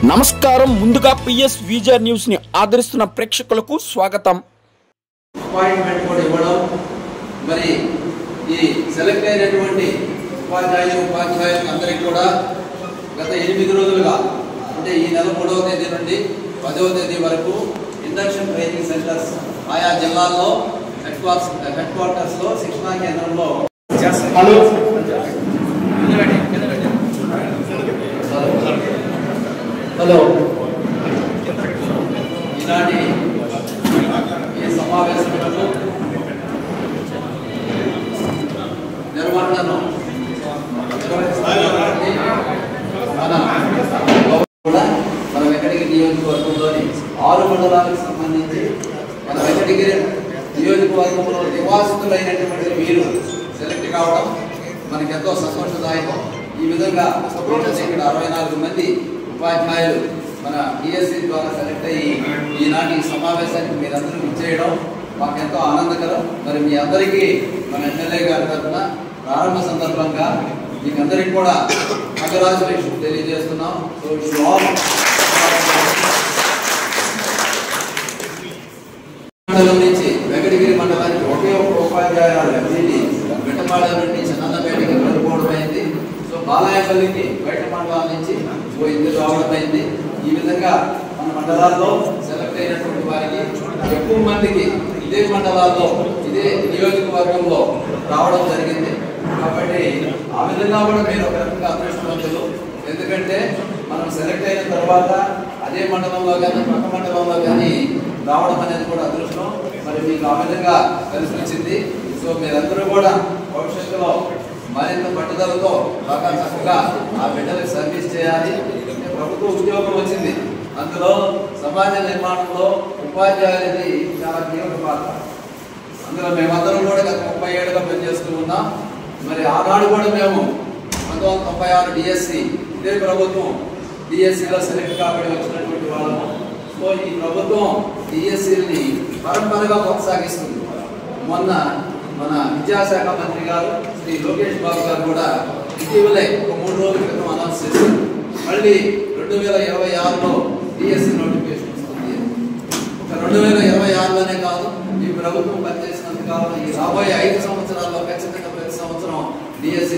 నమస్కారం. ముందుగా PS visor news ని ఆదరిస్తున్న ప్రేక్షకులకు స్వాగతం. అపాయింట్మెంట్ కూడా ఇవ్వడం, మరి ఈ సెలెక్ట్ అయినటువంటి ఉపాధ్యాయులు అందరికీ కూడా గత 8 రోజులుగా అంటే ఈ నెల 3వ తేదీ నుండి 10వ తేదీ వరకు ఇండక్షన్ ట్రైనింగ్ సెంటర్స్ ఆయా జిల్లాల్లో హెడ్ క్వార్టర్స్ లో శిక్షణా కేంద్రంలో హలో ఈనాటి ఈ సమావేశంలో నిర్వహణను మన వెంకటగిరి నియోజకవర్గంలోని 6 మండలాలకు సంబంధించి మన వెంకటగిరి నియోజకవర్గంలో నివాసితులైనటువంటి మీరు సెలెక్ట్ కావడం మనకి ఎంతో సంతోషదాయకం. ఈ విధంగా ఇక్కడ 64 మంది ఉపాధ్యాయులు మన డిఎస్సి ద్వారా సెలెక్ట్ అయ్యి ఈనాటి సమావేశానికి మీరందరూ ఇచ్చేయడం మాకెంతో ఆనందకరం. మరి మీ అందరికీ మన ఎమ్మెల్యే గారి తరఫున ప్రారంభ సందర్భంగా మీకు అందరికీ కూడా కంగ్రాచులేషన్ తెలియజేస్తున్నాం. మండలం నుంచి వెంకటగిరి మండలానికి ఒకే ఒక ఉపాధ్యాయురాలు వెంటపాలెం నుండి చిన్నపేటకి వెళ్ళిపోవడం అయింది. సో బాలాయపల్లికి బయట మండలాల నుంచి ఇద్దరు రావడం అయింది. ఈ విధంగా మన మండలాల్లో సెలెక్ట్ అయినటువంటి వారికి ఎక్కువ మందికి ఇదే మండలాల్లో ఇదే నియోజకవర్గంలో రావడం జరిగింది. కాబట్టి ఆ విధంగా కూడా మీరు ఒక రకంగా అదృష్టవంతులు. ఎందుకంటే మనం సెలెక్ట్ అయిన తర్వాత అదే మండలంలో కానీ పక్క మండలంలో కానీ రావడం అనేది కూడా అదృష్టం. మరి మీకు ఆ విధంగా కలిసి వచ్చింది. సో మీరందరూ కూడా భవిష్యత్తులో మరింత పట్టుదలతో బాగా చక్కగా ఆ బిడ్డలకు సర్వీస్ చేయాలి. ప్రభుత్వ ఉద్యోగం వచ్చింది, అందులో సమాజ నిర్మాణంలో ఉపాధ్యాయులది చాలా కీలక పాత్ర. అందులో మేమందరం కూడా గత 30 ఏళ్ళుగా పనిచేస్తూ ఉన్నాం. మరి ఆనాడు కూడా మేము 1996 డిఎస్సి ఇదే ప్రభుత్వం డిఎస్సిలో సెలెక్ట్ కాబట్టి వచ్చినటువంటి వాళ్ళము. సో ఈ ప్రభుత్వం డిఎస్సిని పరంపరగా కొనసాగిస్తుంది. మొన్న మన విద్యాశాఖ మంత్రి గారు శ్రీ లోకేష్ బాబు గారు కూడా ఇటీవలే ఒక 3 రోజుల క్రితం అనౌన్స్ చేశారు. మళ్ళీ 2026లో డిఎస్సి నోటిఫికేషన్ వస్తుంది. ఒక 2026లోనే కాదు, ఈ ప్రభుత్వం పనిచేసినంత కాలం ఈ రాబోయే 5 సంవత్సరాల్లో ఖచ్చితంగా ప్రతి సంవత్సరం డిఎస్సి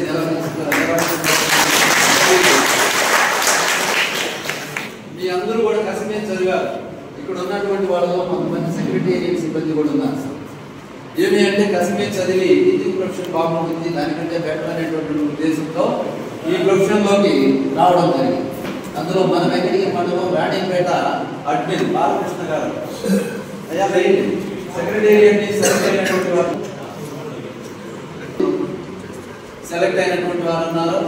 మీ అందరూ కూడా కసిమేసి చదివారు. ఇక్కడ ఉన్నటువంటి వాళ్ళలో కొంతమంది సెక్రటేరియట్ సిబ్బంది కూడా ఉన్నారు. ఏమి అంటే కసిమేసి చదివి టీచింగ్ ప్రొఫెషన్ బాగుంటుంది, దానికంటే బెటర్ అనేటువంటి ఉద్దేశంతో ఈ ప్రొఫెషన్లోకి రావడం జరిగింది. అందులో మన వెంకటగిరి మండలం రాణిపేట అడ్మిన్ బాలకృష్ణ గారు అయ్యా సెక్రటేరియట్ సెలెక్ట్ అయినటువంటి వారు ఉన్నారు.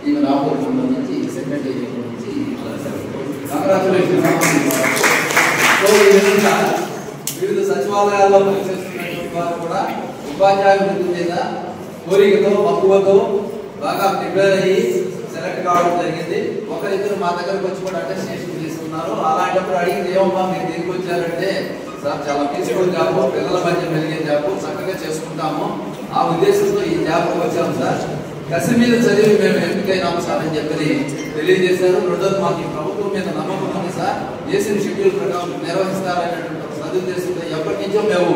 ఈమె రాబోయే నుంచి సెక్రటేరియట్ నుంచి కంగ్రాచులేషన్. సో ఈ విధంగా వివిధ సచివాలయాల్లో పనిచేస్తున్నటువంటి వారు కూడా ఉపాధ్యాయ వృత్తి మీద కోరికతో మక్కువతో బాగా ప్రిపేర్ అయ్యి సెలెక్ట్ కావడం జరిగింది. ఒకరిద్దరు మా దగ్గరకు వచ్చి కూడా అటెస్టేషన్ తీసుకున్నారు. అలాంటప్పుడు అడిగింది, ఏమమ్మా మీరు దీనికి వచ్చారంటే, సార్ చాలా పీస్ఫుల్ జాబ్, పిల్లల మధ్య మెలిగే జాబ్, చక్కగా చేసుకుంటాము, ఆ ఉద్దేశంతో ఈ జాబ్కి వచ్చాము సార్, కసి మీద చదివి మేము ఎంపికైనాము సార్ అని చెప్పి తెలియజేశారు. రెండోది మాకు ఈ ప్రభుత్వం మీద నమ్మకం ఉంది సార్, చేసిన షెడ్యూల్ ప్రకారం నిర్వహిస్తారనేటువంటి సదుద్దేశంతో ఎప్పటి నుంచో మేము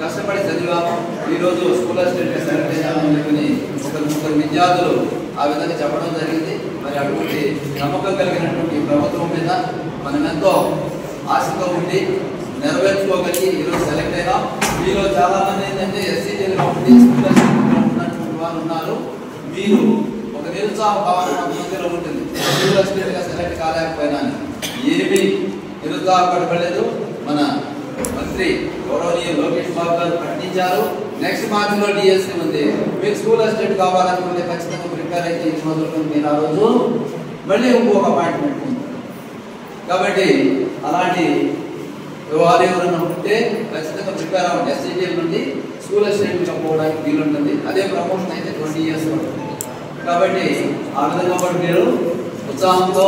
కష్టపడి చదివాము. ఈరోజు స్కూల్ అసిస్టెంట్ సెలెక్ట్ అయ్యామని చెప్పి ముగ్గురు విద్యార్థులు ఆ విధంగా చెప్పడం జరిగింది. మరి అటువంటి నమ్మకం కలిగినటువంటి ప్రభుత్వం మీద మనం ఎంతో ఆశతో ఉండి నెరవేర్చుకోగలిగి ఈరోజు సెలెక్ట్ అయినాం. మీలో చాలా మంది ఏంటంటే ఎస్సీజీలు ఉన్నటువంటి వారు ఉన్నారు. మీరు ఒక నిరుత్సాహ భావన మందిలో ఉంటుంది, స్కూల్ అసిస్టెంట్గా సెలెక్ట్ కాలేకపోయినా. ఏమీ నిరుత్సాహపడలేదు. మన మంత్రి గౌరవనీయ లోకేష్ బాబు గారు ప్రకటించారు, నెక్స్ట్ మార్చిలో డిఎస్సి ఉంది, మీకు స్కూల్ అసిస్టెంట్ కావాలనుకుంటే ఖచ్చితంగా ప్రిపేర్ అయితే ఈ రోజుల్లో మీరు ఆ రోజు మళ్ళీ ఇంకొక అపాయింట్మెంట్ ఉంది. కాబట్టి అలాంటి వారు ఎవరైనా ఉంటే ఖచ్చితంగా ప్రిపేర్ అవ్వండి. ఎస్సీజీఎల్ నుండి స్కూల్ అసిస్టెంట్గా పోవడానికి వీలుంటుంది. అదే ప్రమోషన్ అయితే 20 years ఉంటుంది. కాబట్టి ఆ విధంగా కూడా మీరు ఉత్సాహంతో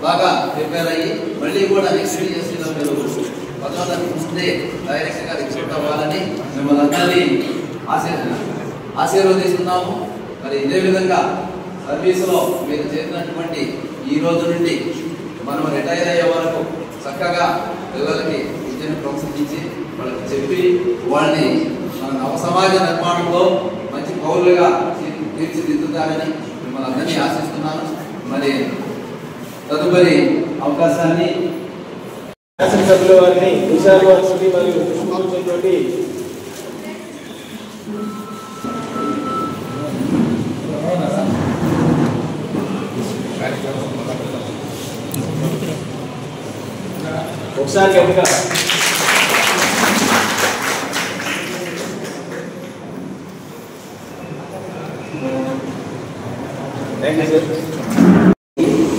బాగా ప్రిపేర్ అయ్యి మళ్ళీ కూడా నెక్స్ట్ డిఎస్సిలో మీరు పదోదానికి ముందే డైరెక్ట్గా రిక్రూట్ అవ్వాలని మిమ్మల్ని అందరినీ ఆశీర్వదిస్తున్నాము. మరి ఇదే విధంగా సర్వీసులో మీరు చేసినటువంటి ఈ రోజు నుండి మనం రిటైర్ అయ్యే వరకు చక్కగా పిల్లలకి విద్యను ప్రోత్సహించి వాళ్ళకి చెప్పి వాళ్ళని మన నవ సమాజ నిర్మాణంలో మంచి పౌరులుగా తీర్చిదిద్దుతారని మిమ్మల్ని అందరినీ ఆశిస్తున్నాను. మరి తదుపరి అవకాశాన్ని శాసనసభ్యుల వారిని విశాల్ వారి మరియు పుష్పించినటువంటి ఒకసారి గట్టిగా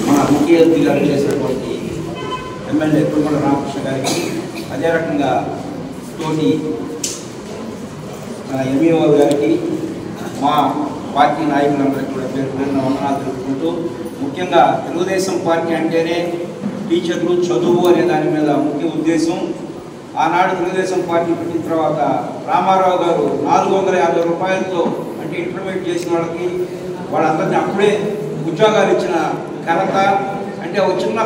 మన ముఖ్య అతిథిగా చేసినటువంటి ఎమ్మెల్యే కురుమల రామకృష్ణ గారికి, అదే రకంగా తోటి ఎంఈఓ గారికి, మా పార్టీ నాయకులందరికీ కూడా పేరు పేరున వందనాలు తెలుపుకుంటూ, ముఖ్యంగా తెలుగుదేశం పార్టీ అంటేనే టీచర్లు, చదువు అనే దాని మీద ముఖ్య ఉద్దేశం. ఆనాడు తెలుగుదేశం పార్టీ పెట్టిన తర్వాత రామారావు గారు 450 రూపాయలతో అంటే ఇంటర్మీడియట్ చేసిన వాళ్ళందరినీ అప్పుడే ఉద్యోగాలు ఇచ్చిన ఘనత. అంటే ఒక చిన్న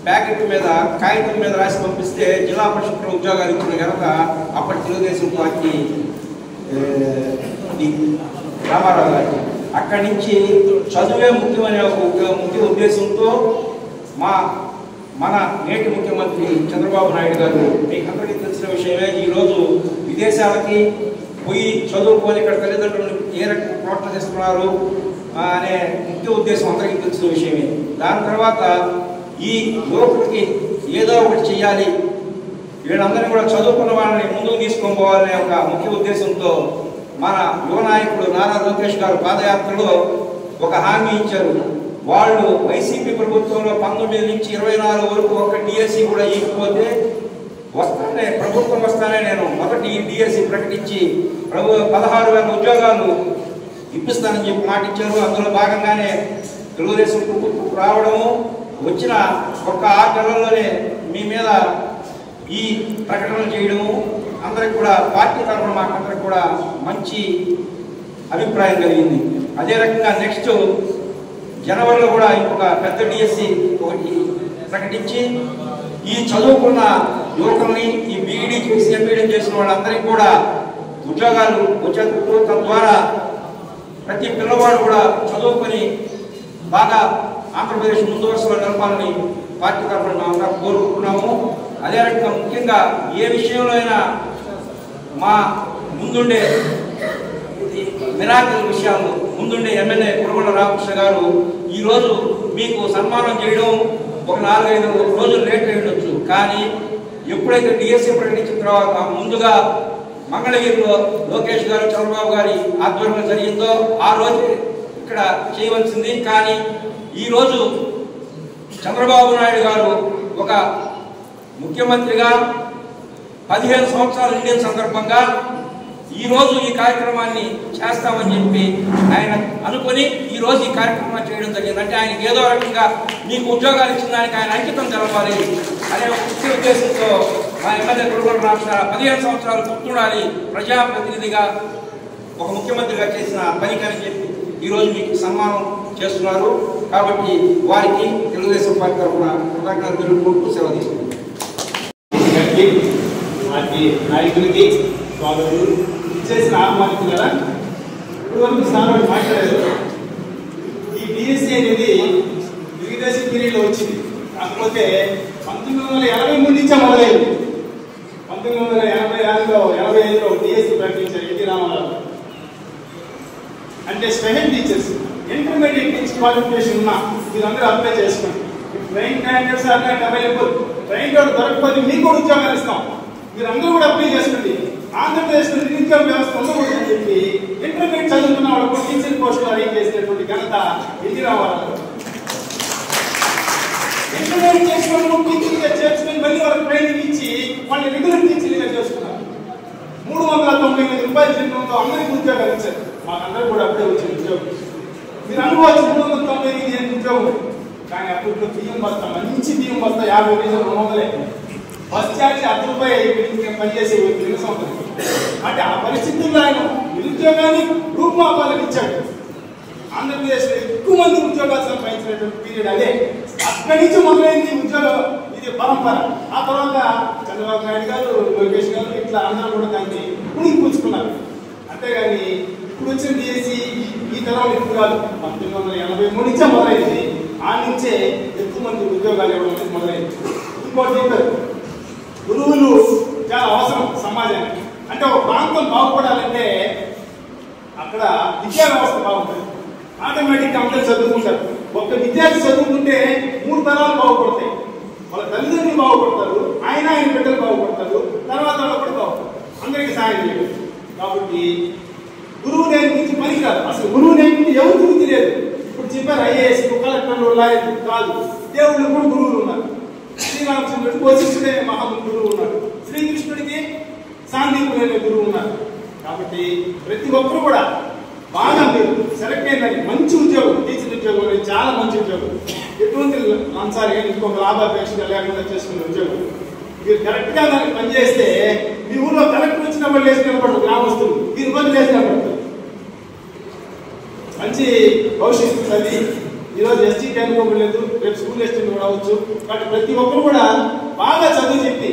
ప్యాకెట్ మీద కాగితం మీద రాసి పంపిస్తే జిల్లా పరిషత్లో ఉద్యోగాలు ఇచ్చిన ఘనత అప్పటి తెలుగుదేశం పార్టీ రామారావు గారికి. అక్కడి నుంచి చదువే ముఖ్యమనే ఒక ముఖ్య ఉద్దేశంతో మన నేటి ముఖ్యమంత్రి చంద్రబాబు నాయుడు గారు, మీకు అందరికీ తెలిసిన విషయమే, ఈరోజు విదేశాలకి పోయి చదువుకొని ఇక్కడ తల్లిదండ్రులను ఏ రకంగా ప్రోత్సహిస్తున్నారు అనే ముఖ్య ఉద్దేశం అందరికీ తెలిసిన విషయమే. దాని తర్వాత ఈ యువకుడికి ఏదో ఒకటి చెయ్యాలి, వీళ్ళందరినీ కూడా చదువుకున్న వాళ్ళని ముందుకు తీసుకొని పోవాలనే ఒక ముఖ్య ఉద్దేశంతో మన యువ నాయకుడు నారా లోకేష్ గారు పాదయాత్రలో ఒక హామీ ఇచ్చారు. వాళ్ళు వైసీపీ ప్రభుత్వంలో 19 నుంచి 24 వరకు ఒక డిఎస్సి కూడా ఇవ్వకపోతే ప్రభుత్వం వస్తానే నేను మొదటి డిఎస్సి ప్రకటించి 16,000 ఉద్యోగాలు ఇప్పిస్తానని చెప్పి మాట ఇచ్చారు. అందులో భాగంగానే తెలుగుదేశం ప్రభుత్వం రావడము, వచ్చిన ఒక 6 నెలల్లోనే మీ మీద ఈ ప్రకటనలు చేయడము అందరికి కూడా పార్టీ తరఫున మాకందరికి కూడా మంచి అభిప్రాయం కలిగింది. అదే రకంగా నెక్స్ట్ జనవరిలో కూడా ఇంకొక పెద్ద డిఎస్సి ఒకటి ప్రకటించి ఈ చదువుకున్న యువకుల్ని, ఈ బీఈడీ చేసి ఎంపీడీ చేసిన వాళ్ళందరికీ కూడా ఉద్యోగాలు వచ్చేందుకు, తద్వారా ప్రతి పిల్లవాడు కూడా చదువుకొని బాగా ఆంధ్రప్రదేశ్ ముందు వరుసలో నిలపాలని పార్టీ తరఫున మేము కోరుకుంటున్నాము. అదే రకంగా ముఖ్యంగా ఏ విషయంలో అయినా మా ముందుండే మిరాకిల్ విషయాలు ముందుండే ఎమ్మెల్యే కురుమల రామకృష్ణ గారు ఈరోజు మీకు సన్మానం చేయడం ఒక 4-5 రోజులు లేట్ అయ్యొచ్చు. కానీ ఎప్పుడైతే డిఎస్సి ప్రకటించిన తర్వాత ముందుగా మంగళగిరిలో లోకేష్ గారు, చంద్రబాబు గారి ఆధ్వర్యంలో జరిగిందో ఆ రోజు ఇక్కడ చేయవలసింది. కానీ ఈరోజు చంద్రబాబు నాయుడు గారు ఒక ముఖ్యమంత్రిగా 15 సంవత్సరాలు నిండిన సందర్భంగా ఈరోజు ఈ కార్యక్రమాన్ని చేస్తామని చెప్పి ఆయన అనుకుని ఈరోజు ఈ కార్యక్రమాన్ని చేయడం జరిగింది. అంటే ఆయనకి ఏదో రకంగా మీకు ఉద్యోగాలు ఇచ్చిన దానికి ఆయన అంకితం తెలపాలి అనే ముఖ్య ఉద్దేశంతో మా ఎమ్మెల్యే కురుమల రామకృష్ణ 15 సంవత్సరాలు గుర్తుండాలి ప్రజాప్రతినిధిగా ఒక ముఖ్యమంత్రిగా చేసిన పనికని చెప్పి ఈరోజు మీకు సన్మానం చేస్తున్నారు. కాబట్టి వారికి తెలుగుదేశం పార్టీ తరఫున కృతజ్ఞతలు తెలుపుకుంటూ సెలవు తీసుకుంటున్నారు. నాయకులకి స్వాగతులు ఇచ్చేసిన ఆహ్వానితులు కదా. ఇప్పుడు వరకు సార్ మాట్లాడారు. ఈ డిఎస్సి అనేది తెలుగుదేశం పీరియడ్లో వచ్చింది. కాకపోతే 1983 నుంచే మొదలైంది. 1985లో డిఎస్సి ప్రకటించారు ఎన్టీ రామారావు. అంటే special teachers, intermediate teacher qualification ఉన్నా మీరందరూ అప్లై చేసుకోండి. Train candidates are not available. Train దొరకకపోతే మీకు కూడా ఉద్యోగాలు ఇస్తాం, మీరందరూ కూడా అప్లై చేసుకోండి. ఆంధ్రప్రదేశ్లో నిరుద్యోగ వ్యవస్థ ఉండకూడదని చెప్పి ఇంటర్మీడియట్ చదువుకున్న వాళ్ళకు టీచర్ పోస్టులు అరేంజ్ చేసినటువంటి ఘనత ఎన్టీ రామారావు. ఇంటర్మీడియట్ చేసిన టీచర్గా చేర్చుకొని మళ్ళీ వాళ్ళకి ట్రైనింగ్ ఇచ్చి వాళ్ళని రెగ్యులర్ టీచర్గా చేసుకున్నారు. 399 రూపాయల జీతంతో అందరికీ ఉద్యోగాలు ఇచ్చారు. మాకందరూ కూడా అప్పుడే వచ్చిన ఉద్యోగం. మీరు అనుకోవచ్చు 399 ఉద్యోగం. కానీ అప్పట్లో బియ్యం బస్తా, మంచి బియ్యం బస్తా 50 పైసలు 200. బస్ ఛార్జీ 10 రూపాయలు పనిచేసే సంవత్సరం. అంటే ఆ పరిస్థితుల్లో ఆయన నిరుద్యోగాన్ని రూపుమాపాలని ఇచ్చాడు. ఆంధ్రప్రదేశ్లో ఎక్కువ మంది ఉద్యోగాలు సంపాదించినటువంటి పీరియడ్ అదే. అక్కడి నుంచి మొదలైంది ఉద్యోగం, ఇది పరంపర. ఆ తర్వాత చంద్రబాబు నాయుడు గారు, లోకేష్ గారు ఇట్లా అందరూ కూడా దాన్ని పుణికి పుచ్చుకున్నారు. అంతేగాని ఇప్పుడు వచ్చిన డిఎస్సి ఈ తరం ఇప్పుడు కాదు, 1983 నుంచే మొదలైంది. ఆ నుంచే ఎక్కువ మంది ఉద్యోగాలు ఇవ్వడం అనేది మొదలైంది. ఇంకోటి చెప్పారు, గురువులు చాలా అవసరం సమాజానికి. అంటే ఒక ప్రాంతం బాగుపడాలంటే అక్కడ విద్యా వ్యవస్థ బాగుంటుంది. ఆటోమేటిక్గా అందరూ చదువుకుంటారు. ఒక్క విద్యార్థి చదువుకుంటే 3 తరాలు బాగుపడతాయి. వాళ్ళ తల్లిదండ్రులు బాగుపడతారు, ఆయన బిడ్డలు బాగుపడతారు, తర్వాత వాళ్ళు కూడా బాగుపడతారు, అందరికీ సాయం చేయరు. కాబట్టి గురువు నేర్పించి పనికి రాదు. అసలు గురువు నేర్పించి ఎవరు గురించి లేదు. ఇప్పుడు చెప్పారు ఐఏఎస్, కలెక్టర్లు, లాయర్లు కాదు, దేవుళ్ళు కూడా గురువులు ఉన్నారు. శ్రీరామచంద్రుడికి వశిష్ఠుడే గురువు ఉన్నారు, శ్రీకృష్ణుడికి సాందీపుడు అనే గురువు ఉన్నారు. కాబట్టి ప్రతి ఒక్కరు కూడా బాగా మీరు సెలెక్ట్ అయిందని మంచి ఉద్యోగం, టీచర్ ఉద్యోగం అనేది చాలా మంచి ఉద్యోగం. ఎటువంటి లంచాలు కానీ ఇంకొక లాభాపేక్షగా లేకుండా చేసుకునే ఉద్యోగం. మీరు కరెక్ట్గా దానికి పనిచేస్తే మీ ఊళ్ళో కలెక్టర్ వచ్చినప్పుడు లేచి నిలబడరు గ్రామస్తులు, మీరు ఇబ్బంది లేచి నిలబడతారు. మంచి భవిష్యత్తు అది. ఈరోజు ఎస్టీకి అనుకోలేదు, రేపు స్కూల్ ఎస్టీలు కూడా అవచ్చు. కాబట్టి ప్రతి ఒక్కరు కూడా బాగా చదువు చెప్పి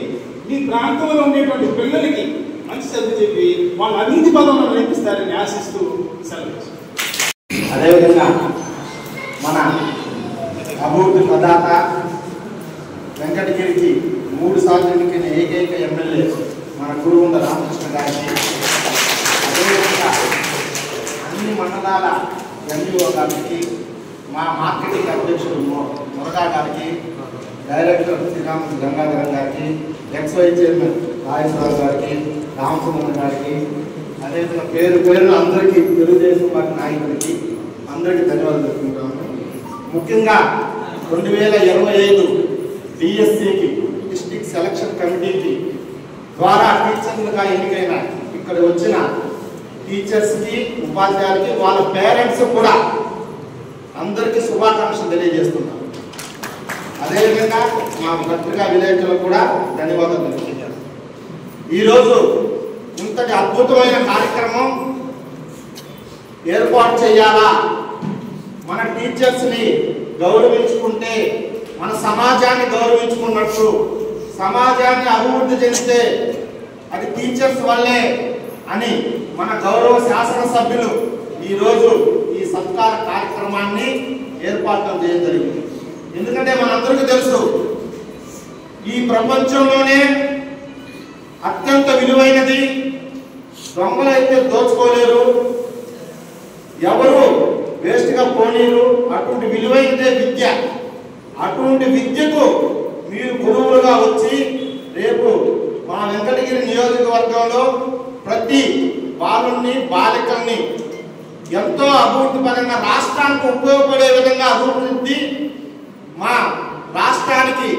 మీ ప్రాంతంలో ఉండేటువంటి పిల్లలకి మంచి చదువు చెప్పి వాళ్ళ అభివృద్ధి పదంలో నడిపిస్తారని ఆశిస్తూ సెలవు. అదేవిధంగా మన అభివృద్ధి ప్రదాత వెంకటగిరికి 3 సార్లు ఎన్నికైన ఏకైక ఎమ్మెల్యే మన గురువుండ రామకృష్ణ గారికి, అదేవిధంగా అన్ని మండలాల ఎంఈఓ గారికి, మా మార్కెటింగ్ అధ్యక్షుడు మురగా గారికి, డైరెక్టర్ శ్రీరామ గంగాధరం గారికి, ఎక్స్వై చైర్మన్ రాజేశ్వర గారికి, రామచంద్రన్ గారికి, అదేవిధంగా పేరు అందరికీ, తెలుగుదేశం పార్టీ నాయకులకి అందరికీ ధన్యవాదాలు చెప్పుకుంటాము. ముఖ్యంగా 2025 డిఎస్సికి డిస్ట్రిక్ట్ సెలక్షన్ కమిటీకి ద్వారా టీచర్లుగా ఎన్నికైన ఇక్కడ వచ్చిన టీచర్స్కి, ఉపాధ్యాయులకి, వాళ్ళ పేరెంట్స్ కూడా అందరికీ శుభాకాంక్షలు తెలియజేస్తున్నాం. అదేవిధంగా మా పత్రికా విలేకరులకు కూడా ధన్యవాదాలు తెలియజేయాలి. ఈరోజు ఇంతటి అద్భుతమైన కార్యక్రమం ఏర్పాటు చేయాలా, మన టీచర్స్ని గౌరవించుకుంటే మన సమాజాన్ని గౌరవించుకున్నట్టు, సమాజాన్ని అభివృద్ధి చెందితే అది టీచర్స్ వల్లే అని మన గౌరవ శాసనసభ్యులు ఈరోజు ఈ సత్కార కార్యక్రమాన్ని ఏర్పాటు చేయడం జరిగింది. ఎందుకంటే మనందరికీ తెలుసు, ఈ ప్రపంచంలోనే అత్యంత విలువైనది దొంగలైతే దోచుకోలేరు, ఎవరు వేస్ట్గా పోనీరు, అటువంటి విలువైనదే విద్య. అటువంటి విద్యకు మీరు గురువులుగా వచ్చి రేపు మా వెంకటగిరి నియోజకవర్గంలో ప్రతి బాలుని, బాలికల్ని ఎంతో అభివృద్ధి పరంగా రాష్ట్రానికి ఉపయోగపడే విధంగా అభివృద్ధి, మా రాష్ట్రానికి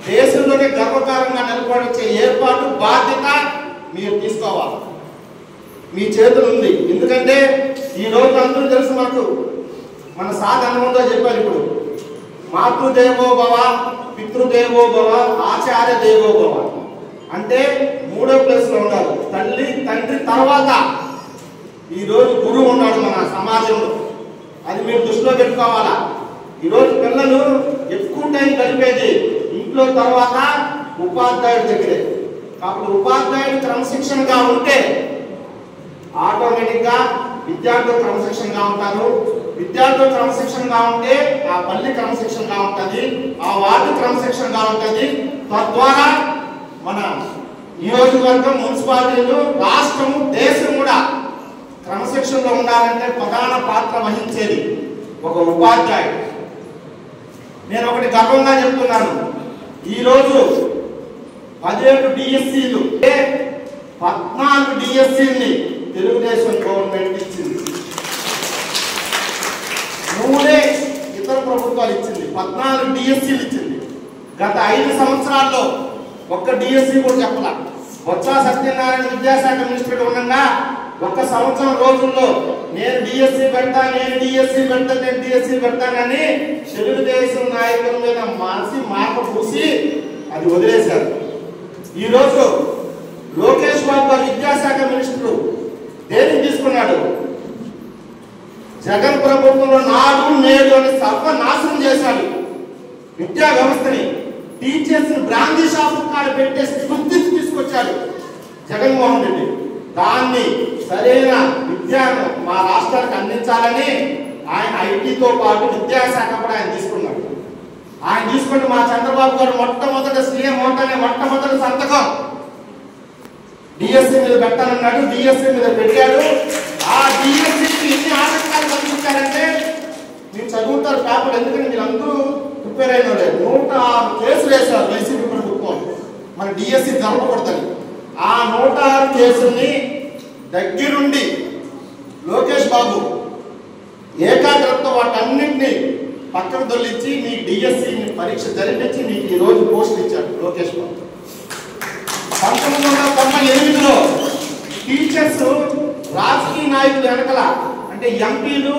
దేశంలోనే గర్వకారంగా నిలబడించే ఏర్పాటు బాధ్యత మీరు తీసుకోవాలి. మీ చేతులు ఉంది. ఎందుకంటే ఈ రోజు అందరూ తెలుసు, మనకు మన సాధనంలో చెప్పారు. ఇప్పుడు మాతృదేవోభవ, పితృదేవోభవ, ఆచార్య దేవోభవ అంటే 3వ ప్లేస్లో ఉండాలి. తల్లి, తండ్రి తర్వాత ఈరోజు గురువు ఉన్నాడు మన సమాజంలో. అది మీరు దృష్టిలో పెట్టుకోవాలా. ఈరోజు పిల్లలు ఎక్కువ టైం గడిపేది ఇంట్లో, తర్వాత ఉపాధ్యాయుడి దగ్గరే. కాబట్టి ఉపాధ్యాయుడు క్రమశిక్షణగా ఉంటే ఆటోమేటిక్గా విద్యార్థులు క్రమశిక్షణగా ఉంటారు. విద్యార్థులు క్రమశిక్షణగా ఉంటే ఆ పల్లి క్రమశిక్షణగా ఉంటుంది, ఆ వార్డు క్రమశిక్షణగా ఉంటుంది. తద్వారా మన నియోజకవర్గం, మున్సిపాలిటీలు, రాష్ట్రము, దేశం కూడా క్రమశిక్షణలో ఉండాలంటే ప్రధాన పాత్ర వహించేది ఒక ఉపాధ్యాయుడు. నేను ఒకటి గర్వంగా చెప్తున్నాను, ఈరోజు 17 డిఎస్సీలు, 14 డిఎస్సీని తెలుగుదేశం గవర్నమెంట్ ఇచ్చింది. 3 ఇతర ప్రభుత్వాలు ఇచ్చింది, 14 డిఎస్సీలు ఇచ్చింది. గత 5 సంవత్సరాల్లో ఒక్క డిఎస్సీ కూడా చెప్పాల. బొత్స సత్యనారాయణ విద్యాశాఖ మినిస్టర్ ఉండగా 1 సంవత్సరం రోజుల్లో నేను డిఎస్సీ పెడతాను, నేను డిఎస్సీ పెడతాను, నేను డిఎస్సీ పెడతానని తెలుగుదేశం నాయకుల మీద మాట పూసి అది వదిలేశారు. ఈరోజు లోకేష్ బాబు గారు విద్యాశాఖ మినిస్టర్ దేనికి తీసుకున్నాడు? జగన్ ప్రభుత్వంలో నాడు నేడు అని సర్వనాశనం చేశాడు. విద్యా వ్యవస్థని టీచర్స్ బ్రాందీ షాప్ కాడ పెట్టే స్థితి తీసుకొచ్చాడు జగన్మోహన్ రెడ్డి. దాన్ని సరైన విద్యను మా రాష్ట్రానికి అందించాలని ఆయన ఐటీతో పాటు విద్యాశాఖ కూడా ఆయన తీసుకున్నాడు. ఆయన తీసుకుని మా చంద్రబాబు గారు మొట్టమొదటి సీఎం అవుతానే మొట్టమొదటి సంతకం డిఎస్సీ మీద పెట్టాలన్నాడు. డిఎస్సీ మీద పెట్టాడు. ఆ డిఎస్సీకి ఎన్ని ఆటంకాలు కల్పించారంటే మీరు చదువుతారు పేపర్, ఎందుకంటే మీరు అందరూ ప్రిపేర్ అయిన 106 కేసులు వేశారు వైసీపీ ప్రభుత్వం మన డిఎస్సీ జరపకూడదని. ఆ 106 కేసుల్ని దగ్గరుండి లోకేష్ బాబు ఏకాగ్రతతో వాటన్నింటినీ పక్కన దొల్లించి మీ డిఎస్సీ పరీక్ష జరిపించి మీకు ఈ రోజు పోస్ట్ ఇచ్చాడు లోకేష్ బాబు. 1998లో టీచర్స్ రాజకీయ నాయకులు వెనకల అంటే ఎంపీలు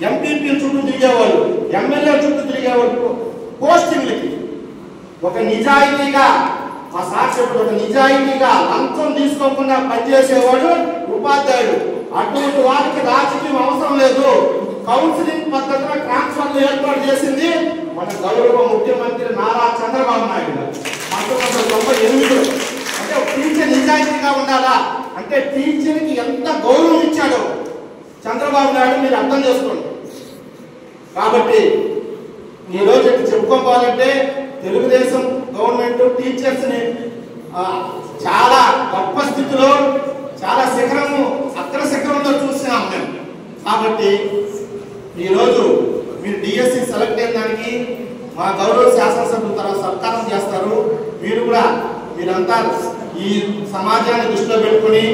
ఎంపీపీల చుట్టూ తిరిగేవాళ్ళు, ఎమ్మెల్యే చుట్టూ తిరిగేవాళ్ళు పోస్టింగ్లకి. ఒక నిజాయితీగా మా సాక్షిపుడు ఒక నిజాయితీగా లంచం తీసుకోకుండా పనిచేసేవాడు ఉపాధ్యాయుడు. అటువంటి వారికి రాజకీయం అవసరం లేదు. కౌన్సిలింగ్ పద్ధతిలో ట్రాన్స్ఫర్లు ఏర్పాటు చేసింది మన గౌరవ ముఖ్యమంత్రి నారా చంద్రబాబు నాయుడు గారు 1998లో. అంటే ఒక టీచర్ నిజాయితీగా ఉండాలా అంటే టీచర్కి ఎంత గౌరవం ఇచ్చాడో చంద్రబాబు నాయుడు మీరు అర్థం చేసుకోండి. కాబట్టి ఈరోజు చెప్పుకోవాలంటే తెలుగుదేశం గవర్నమెంట్ టీచర్స్ని చాలా గొప్ప స్థితిలో చాలా శిఖరము అగ్ర శిఖరంలో చూస్తున్నాం మేము. కాబట్టి ఈరోజు మీరు డిఎస్సి సెలెక్ట్ అయిన దానికి మా గౌరవ శాసనసభ్యుల తర్వాత సత్కారం చేస్తారు. మీరు కూడా మీరంతా ఈ సమాజాన్ని దృష్టిలో పెట్టుకుని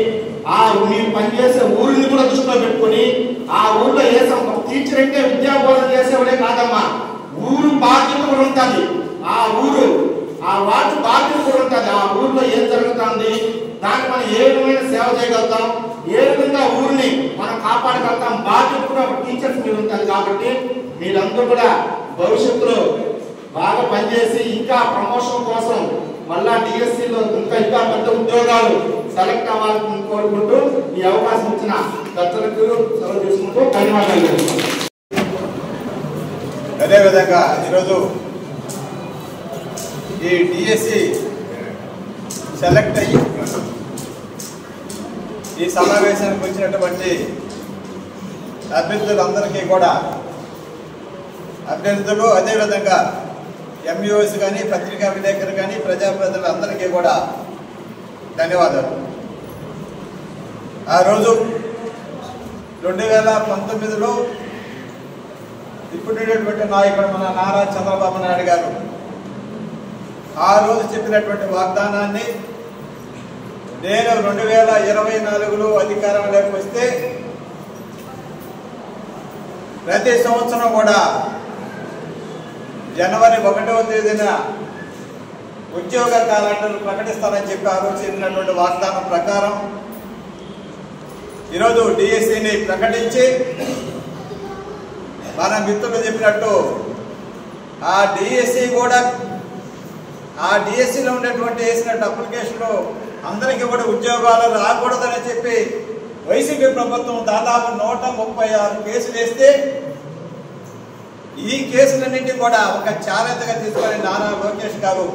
మీరు పనిచేసే ఊరిని కూడా దృష్టిలో పెట్టుకుని ఆ ఊర్లో ఏ టీచర్ అంటే విద్యా బోధన చేసేవాడే కాదమ్మా, ఊరు బాధ్యత కూడా ఉంటుంది. ఆ ఊరు ఆ వాటి బాధ్యత కూడా ఉంటుంది. ఆ ఊర్లో ఏం జరుగుతుంది, దానికి మనం ఏ విధమైన సేవ చేయగలుగుతాం, ఏ విధంగా ఊరిని మనం కాపాడగలుగుతాం, బాధ్యత కూడా ఒక టీచర్స్ మీద ఉంటుంది. కాబట్టి మీరందరూ కూడా భవిష్యత్తులో బాగా పనిచేసి ఇంకా ప్రమోషన్ కోసం మళ్ళా డిఎస్సీలో ఇంకా పెద్ద ఉద్యోగాలు సెలెక్ట్ అవ్వాలని కోరుకుంటూ ఈ అవకాశం ఇచ్చిన పెద్దలకు సెలవు తీసుకుంటూ ధన్యవాదాలు. అదేవిధంగా ఈరోజు ఈ డిఎస్సి సెలెక్ట్ అయ్యి ఈ సమావేశానికి వచ్చినటువంటి అభ్యర్థులందరికీ కూడా అభ్యర్థులు అదేవిధంగా ఎంఈఓస్ కానీ పత్రికా విలేకరులు కానీ ప్రజాప్రతినిధులందరికీ కూడా ధన్యవాదాలు. ఆ రోజు 2019లో ఇప్పుడున్నటువంటి నాయకుడు మన నారా చంద్రబాబు నాయుడు గారు ఆ రోజు చెప్పినటువంటి వాగ్దానాన్ని నేను 2024లో అధికారంలోకి వస్తే ప్రతి సంవత్సరం కూడా జనవరి 1వ తేదీన ఉద్యోగ క్యాలెండర్ ప్రకటిస్తానని చెప్పి ఆ రోజు చెప్పినటువంటి వాగ్దానం ప్రకారం ఈరోజు డిఎస్సిని ప్రకటించి మన మిత్రులు చెప్పినట్టు ఆ డిఎస్సి కూడా ఆ డిఎస్సిలో ఉన్నటువంటి వేసినట్టు అప్లికేషన్లు అందరికీ కూడా ఉద్యోగాలు రాకూడదని చెప్పి వైసీపీ ప్రభుత్వం దాదాపు 136 కేసులు వేస్తే ఈ కేసులన్నింటినీ కూడా ఒక ఛాలెంజ్గా తీసుకొని నారా లోకేష్ గారు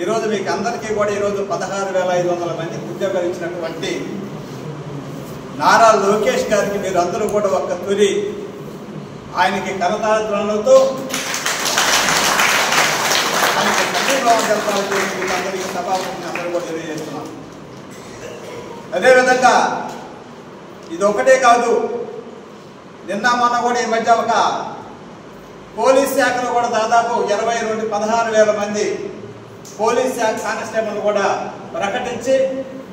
ఈరోజు మీకు అందరికీ కూడా ఈరోజు 16,500 మందికి ఉద్యోగాలు ఇచ్చినటువంటి నారా లోకేష్ గారికి మీరు అందరూ కూడా ఒక్క తొలి ఆయనకి కరతాళతో ఆయనకి సంఘీభావం తెలపాలని అందరికీ సభాపతిని అందరూ కూడా తెలియజేస్తున్నాం. అదేవిధంగా ఇది ఒకటే కాదు, నిన్న మొన్న కూడా ఈ మధ్య ఒక పోలీస్ శాఖలో కూడా దాదాపు 16,000 మంది పోలీస్ శాఖ కానిస్టేబుల్ కూడా ప్రకటించి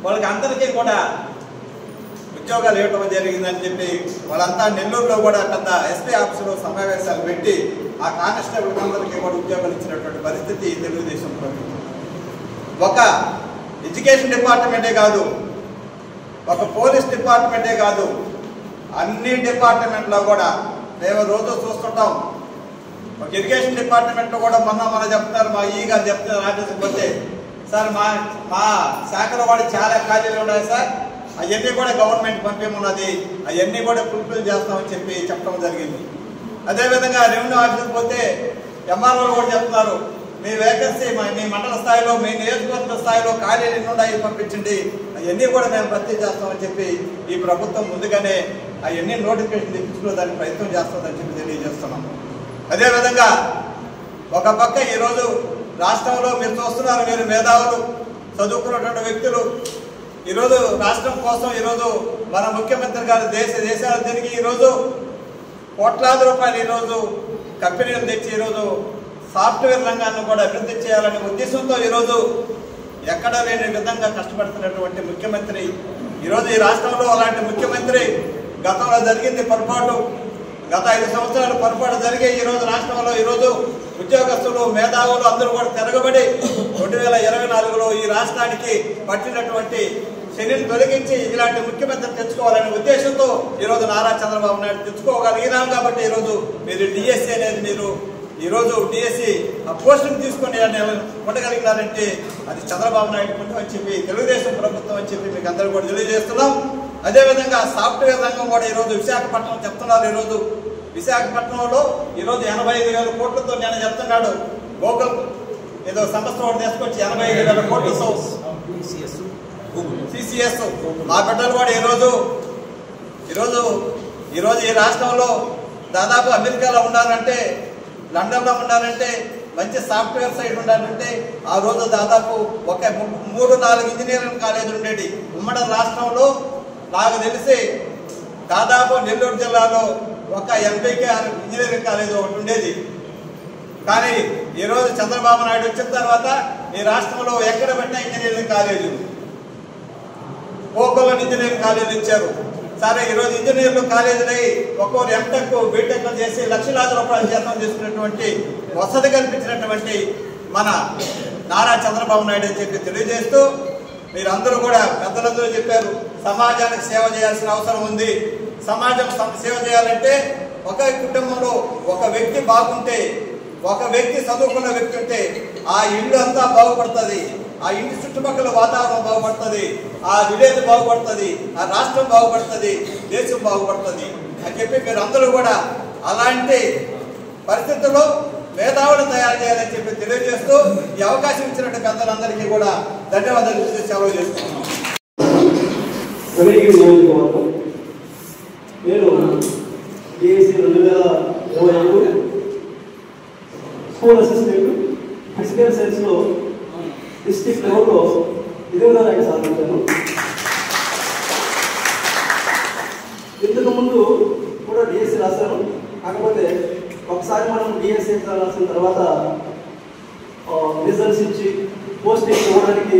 వాళ్ళకి అందరికీ కూడా ఉద్యోగాలు ఇవ్వటం జరిగిందని చెప్పి వాళ్ళంతా నెల్లూరులో కూడా పెద్ద ఎస్పీ ఆఫీసులో సమావేశాలు పెట్టి ఆ కానిస్టేబుల్ అందరికీ కూడా ఉద్యోగాలు ఇచ్చినటువంటి పరిస్థితి తెలుగుదేశం ప్రభుత్వం. ఒక ఎడ్యుకేషన్ డిపార్ట్మెంటే కాదు, ఒక పోలీస్ డిపార్ట్మెంటే కాదు, అన్ని డిపార్ట్మెంట్లో కూడా మేము రోజు చూస్తుంటాం. ఒక ఇరిగేషన్ డిపార్ట్మెంట్లో కూడా మొన్న చెప్తున్నారు, మా ఈ గారు చెప్తున్నారు ఆఫీస్కి పోతే, సార్ మా శాఖలో కూడా చాలా ఖాళీలు ఉన్నాయి సార్, అవన్నీ కూడా గవర్నమెంట్ పంపేమున్నది, అవన్నీ కూడా ఫుల్ఫిల్ చేస్తామని చెప్పి చెప్పడం జరిగింది. అదేవిధంగా రెవెన్యూ ఆఫీస్కి పోతే ఎంఆర్ఓలు కూడా చెప్తున్నారు, మీ వేకెన్సీ మీ మండల స్థాయిలో మీ నియోజకవర్గ స్థాయిలో ఖాళీలు ఎన్ని ఉన్నాయి పంపించండి, అవన్నీ కూడా మేము భర్తీ చేస్తామని చెప్పి ఈ ప్రభుత్వం ముందుగానే అవన్నీ నోటిఫికేషన్ తెప్పించుకునే దానికి ప్రయత్నం చేస్తుందని చెప్పి తెలియజేస్తున్నాం. అదేవిధంగా ఒక పక్క ఈరోజు రాష్ట్రంలో మీరు చూస్తున్నారు, మీరు మేధావులు చదువుకున్నటువంటి వ్యక్తులు ఈరోజు రాష్ట్రం కోసం ఈరోజు మన ముఖ్యమంత్రి గారు దేశాలు తిరిగి ఈరోజు కోట్లాది రూపాయలు ఈరోజు కంపెనీలు తెచ్చి ఈరోజు సాఫ్ట్వేర్ రంగాన్ని కూడా అభివృద్ధి చేయాలనే ఉద్దేశంతో ఈరోజు ఎక్కడా లేని విధంగా కష్టపడుతున్నటువంటి ముఖ్యమంత్రి ఈరోజు ఈ రాష్ట్రంలో అలాంటి ముఖ్యమంత్రి గతంలో జరిగింది పొరపాటు, గత 5 సంవత్సరాలు పొరపాటు జరిగే ఈరోజు రాష్ట్రంలో ఈరోజు ఉద్యోగస్తులు మేధావులు అందరూ కూడా తిరగబడి 2024లో ఈ రాష్ట్రానికి పట్టినటువంటి శనిని తొలగించి ఇలాంటి ముఖ్యమంత్రి తెచ్చుకోవాలనే ఉద్దేశంతో ఈరోజు నారా చంద్రబాబు నాయుడు తెచ్చుకోగలిగినాం. కాబట్టి ఈరోజు మీరు డిఎస్సీ అనేది మీరు ఈరోజు డిఎస్సీ ఆ పోస్టును తీసుకొని ఉండగలిగినారంటే అది చంద్రబాబు నాయుడు పుణ్యం అని చెప్పి తెలుగుదేశం ప్రభుత్వం అని చెప్పి మీకు అందరూ కూడా తెలియజేస్తున్నాం. అదేవిధంగా సాఫ్ట్వేర్ రంగం కూడా ఈరోజు విశాఖపట్నం చెప్తున్నారు. ఈరోజు విశాఖపట్నంలో ఈరోజు 85,000 కోట్లతో నేను చెప్తున్నాడు గూగుల్ ఏదో సంస్థ ఒకటి తీసుకొచ్చి 85,000 కోట్లతో సిసిఎస్ మా బిడ్డలు కూడా ఈరోజు ఈ రాష్ట్రంలో దాదాపు అమెరికాలో ఉండాలంటే లండన్లో ఉండాలంటే మంచి సాఫ్ట్వేర్ సైడ్ ఉండాలంటే ఆ రోజు దాదాపు ఒక 3-4 ఇంజనీరింగ్ కాలేజీలు ఉండేవి ఉమ్మడి రాష్ట్రంలో. నాకు తెలిసి దాదాపు నెల్లూరు జిల్లాలో ఒక ఎంపీకేఆర్ ఇంజనీరింగ్ కాలేజీ ఒకటి ఉండేది. కానీ ఈరోజు చంద్రబాబు నాయుడు వచ్చిన తర్వాత ఈ రాష్ట్రంలో ఎక్కడ పెట్టిన ఇంజనీరింగ్ కాలేజీలు కోకోలో ఇంజనీరింగ్ కాలేజీలు ఇచ్చారు. సరే ఈరోజు ఇంజనీర్లు కాలేజీలు అయ్యి ఒక్కొక్కరు ఎంటెక్ బీటెక్ చేసి లక్షలాది రూపాయల జీతం తీసుకున్నటువంటి వసతి కల్పించినటువంటి మన నారా చంద్రబాబు నాయుడు అని చెప్పి తెలియజేస్తూ మీరందరూ కూడా పెద్దలందరూ చెప్పారు సమాజానికి సేవ చేయాల్సిన అవసరం ఉంది. సమాజం సేవ చేయాలంటే ఒక కుటుంబంలో ఒక వ్యక్తి బాగుంటే, ఒక వ్యక్తి చదువుకున్న వ్యక్తి ఉంటే ఆ ఇల్లు అంతా బాగుపడుతుంది, ఆ ఇంటి చుట్టుపక్కల వాతావరణం బాగుపడుతుంది, ఆ విలేజ్ బాగుపడుతుంది, ఆ రాష్ట్రం బాగుపడుతుంది, దేశం బాగుపడుతుంది అని చెప్పి మీరందరూ కూడా అలాంటి పరిస్థితుల్లో మేధావులు తయారు చేయాలని చెప్పి తెలియజేస్తూ ఈ అవకాశం ఇచ్చినట్టు పెద్దలందరికీ కూడా ధన్యవాదాలు సెలవు చేస్తున్నాను. నేను డిఎస్సి 2025 స్కూల్ అసిస్టెంట్ ఫిజికల్ సైన్స్లో డిస్ట్రిక్ట్ లెవెల్లో 8వ ర్యాంక్ సాధించాను. ఇంతకుముందు కూడా డిఎస్సి రాశాను. కాకపోతే ఒకసారి మనం డిఎస్సి ఎగ్జామ్ రాసిన తర్వాత రిజల్ట్స్ ఇచ్చి పోస్టింగ్ ఇవ్వడానికి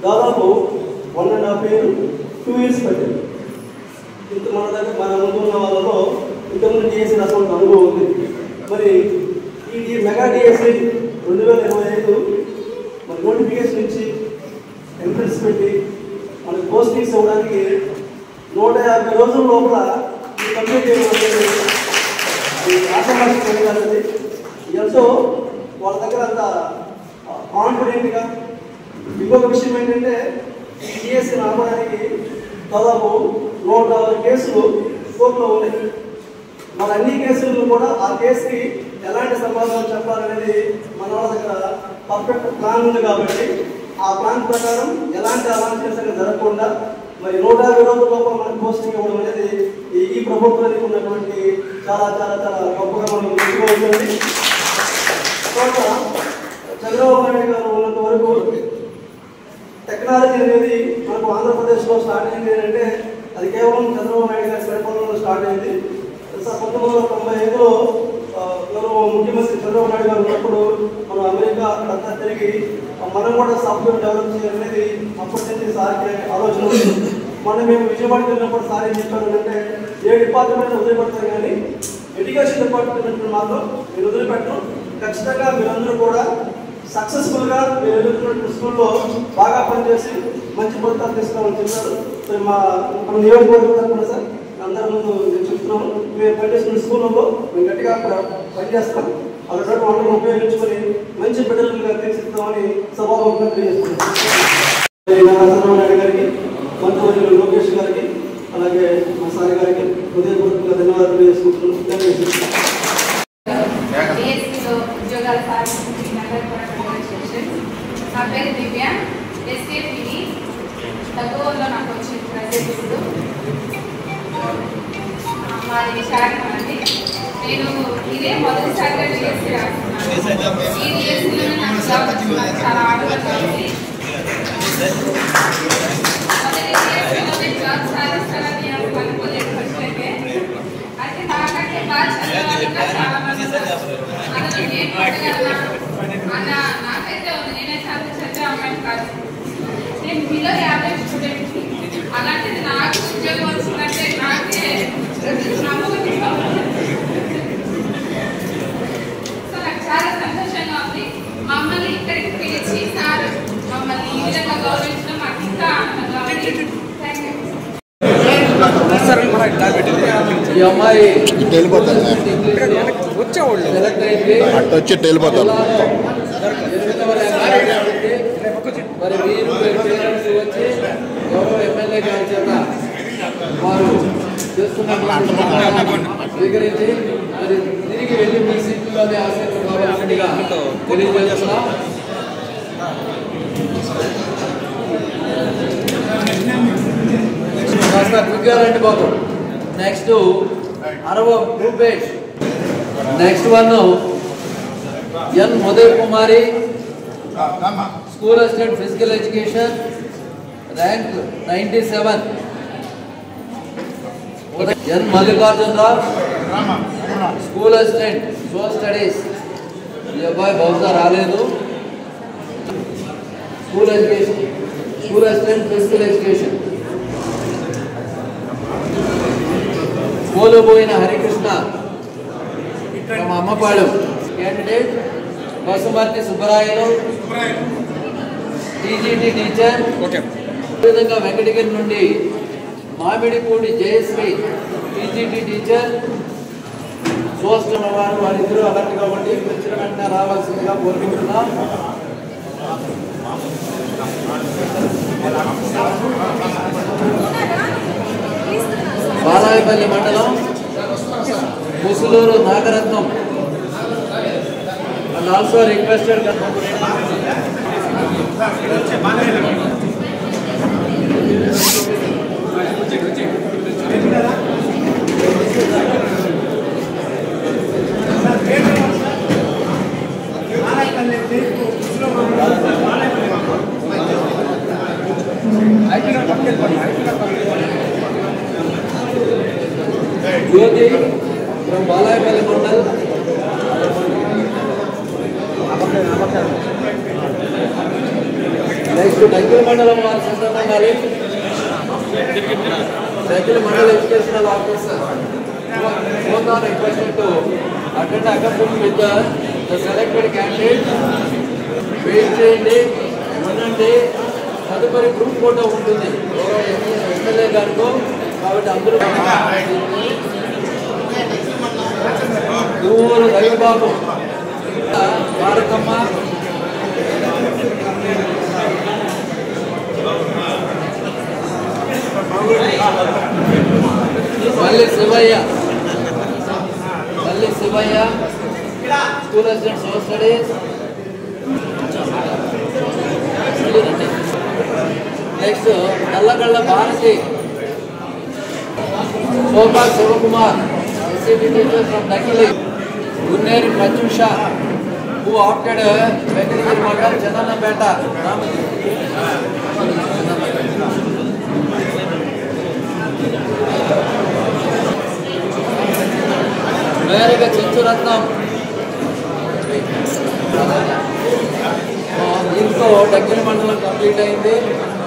దాదాపు 1.5 year 2 years పట్టింది. ఇంత మన ముందు ఉన్న వాళ్ళలో ఇంతకుముందు డిఎస్సి రాసిన అనుభవం ఉంది. మరి ఈ మెగా డిఎస్సి 2025 మన నోటిఫికేషన్ ఇచ్చి ఎంట్రన్స్ పెట్టి మనకి పోస్టింగ్స్ ఇవ్వడానికి 150 రోజుల లోపల ఈ కంప్లీట్ చేయడం ఆశామాషి ఎంతో వాళ్ళ దగ్గర అంత కాన్ఫిడెంట్గా. ఇంకొక విషయం ఏంటంటే ఈ డిఎస్సి రావడానికి దాదాపు 160 కేసులు కోర్టులో ఉన్నాయి. మన అన్ని కేసులను కూడా ఆ కేసుకి ఎలాంటి సమాధానం చెప్పాలనేది మన వాళ్ళ దగ్గర పర్ఫెక్ట్ ప్లాన్ ఉంది. కాబట్టి ఆ ప్లాన్ ప్రకారం ఎలాంటి అవాంఛనీయంగా జరగకుండా మరి 150 రోజుల లోపల మనకు పోస్టింగ్ ఇవ్వడం అనేది ఈ ప్రభుత్వానికి ఉన్నటువంటి చాలా చాలా చాలా గొప్పగా మనం తెలుసుకోవాలి. చంద్రబాబు నాయుడు గారు ఉన్నంత వరకు టెక్నాలజీ అనేది మనకు ఆంధ్రప్రదేశ్లో స్టార్ట్ అయింది ఏంటంటే అది కేవలం చంద్రబాబు నాయుడు గారి పరిపాలనలో స్టార్ట్ అయింది. 1995లో ముఖ్యమంత్రి చంద్రబాబు నాయుడు గారు ఉన్నప్పుడు మనం అమెరికా అక్కడంతా తిరిగి మనం కూడా సాఫ్ట్వేర్ డెవలప్ చేయాలనేది అప్పటి నుంచి సార్కి ఆలోచన వచ్చింది. మనం మేము విజయవాడకి వెళ్ళినప్పుడు సార్ ఏం చెప్పారు అంటే ఏ డిపార్ట్మెంట్ వదిలిపెడతారు కానీ ఎడ్యుకేషన్ డిపార్ట్మెంట్ మాత్రం మీరు వదిలిపెట్టడం, ఖచ్చితంగా మీరందరూ కూడా సక్సెస్ఫుల్గా మీరు ఎదుగుతున్న స్కూల్లో బాగా పనిచేసి మంచి ఫలితాలు తీసుకోవాలని చెప్పారు. సో మన నియోజకవర్గం తరఫున సార్ అందరి ముందు నేను చెప్తున్నాను, మేము పనిచేస్తున్న స్కూళ్ళలో మేము గట్టిగా పనిచేస్తాం. అలాంటి వాళ్ళని ఉపయోగించుకొని మంచి బిడ్డలుగా తీర్చిద్దామని సభాముఖంగా తెలియజేస్తున్నాం. చంద్రబాబు నాయుడు గారికి, మంత్రివర్యులు లోకేష్ గారికి, అలాగే మా సార్ గారికి హృదయపూర్వకంగా ధన్యవాదాలు తెలియజేసుకుంటున్నాను. ఇదే మొదటిసారిగా డిఎస్సీ రాస్తున్నాను. ఈ డిఎస్సీలో నాకు జాబ్ వచ్చింది, చాలా ఆనందంగా ఉంది. మొదటి డిఎస్సీలో నేను జాబ్ సాధిస్తానని అనుకోలేదు ఫస్ట్ అయితే. అయితే నాకంటే బాగా చదివేవాళ్ళుగా చాలా మంది అందులో నేను కొట్టగలనా అన్న నాకైతే ఉంది. నేనైతే అంత చదివే అమ్మాయిని కాదు. నేను బిలో యావరేజ్ స్టూడెంట్కి. అలాంటిది నాకు ఉద్యోగం వచ్చిందంటే నాకే నమ్మకం. సో నాకు చాలా సంతోషంగా ఉంది. మమ్మల్ని ఇక్కడికి పిలిచి సార్ మమ్మల్ని ఈ విధంగా గౌరవించడం మాకు ఇంకా ఆనందంగా ఉంది. Thank you. ఈ అమ్మాయి వచ్చేవాళ్ళు సెలెక్ట్ అయింది. అటు వచ్చి వెళ్ళిపోతారు. మరి మీరు పేరెంట్స్ వచ్చి గౌరవ ఎమ్మెల్యే గారి చేత వారు చేస్తున్న స్వీకరించి మరి తిరిగి వెళ్ళి మీ సీట్లోనే ఆశీర్వదించగా తెలియజేస్తున్నాం. క్విక్గా రండి బాబు. Next Rupesh. Next one N Uday Kumari, school assistant physical education, rank 97. N Mallikarjunarao, school assistant social studies. ఈ అబ్బాయి బహుశా రాలేదు. School education, school assistant physical education. Poluboyina Harikrishna మా Ammapadu. Candidate Basumarthi Subbarayalu, TGT teacher. అదేవిధంగా వెంకటగిరి నుండి మామిడిపూడి జయశ్రీ, టీజీటీ టీచర్. చూస్తున్న వారిద్దరూ అలర్ట్ కాబట్టి వచ్చిన వెంటనే రావాల్సిందిగా కోరుకుంటున్నాం. బాలాయపల్లి మండలం Musuluru Nagaratnam and also requested Jyoti from Balayapalli Mandal. Next to Daikul Mandalam Sandramandali. Daikul Mandal Educational Officer. Both are requested to attend accompany with the selected candidate. Wait చేయండి, ఉండండి. తదుపరి గ్రూప్ ఫోటో ఉంటుంది ఎమ్మెల్యే గారితో. కాబట్టి అందరూ Duru Ravibabu, Bharatamma, Malli Shivaiah, school assistant social studies. Next Nallagalla Bharathi, Shobha Shivakumar, SCT teacher from Dakili. Gunneri Pratyusha, who opted Venkatagiri Mandal, Channanapeta. America Chinchuratnam. దీంతో Dakili మండలం complete అయింది.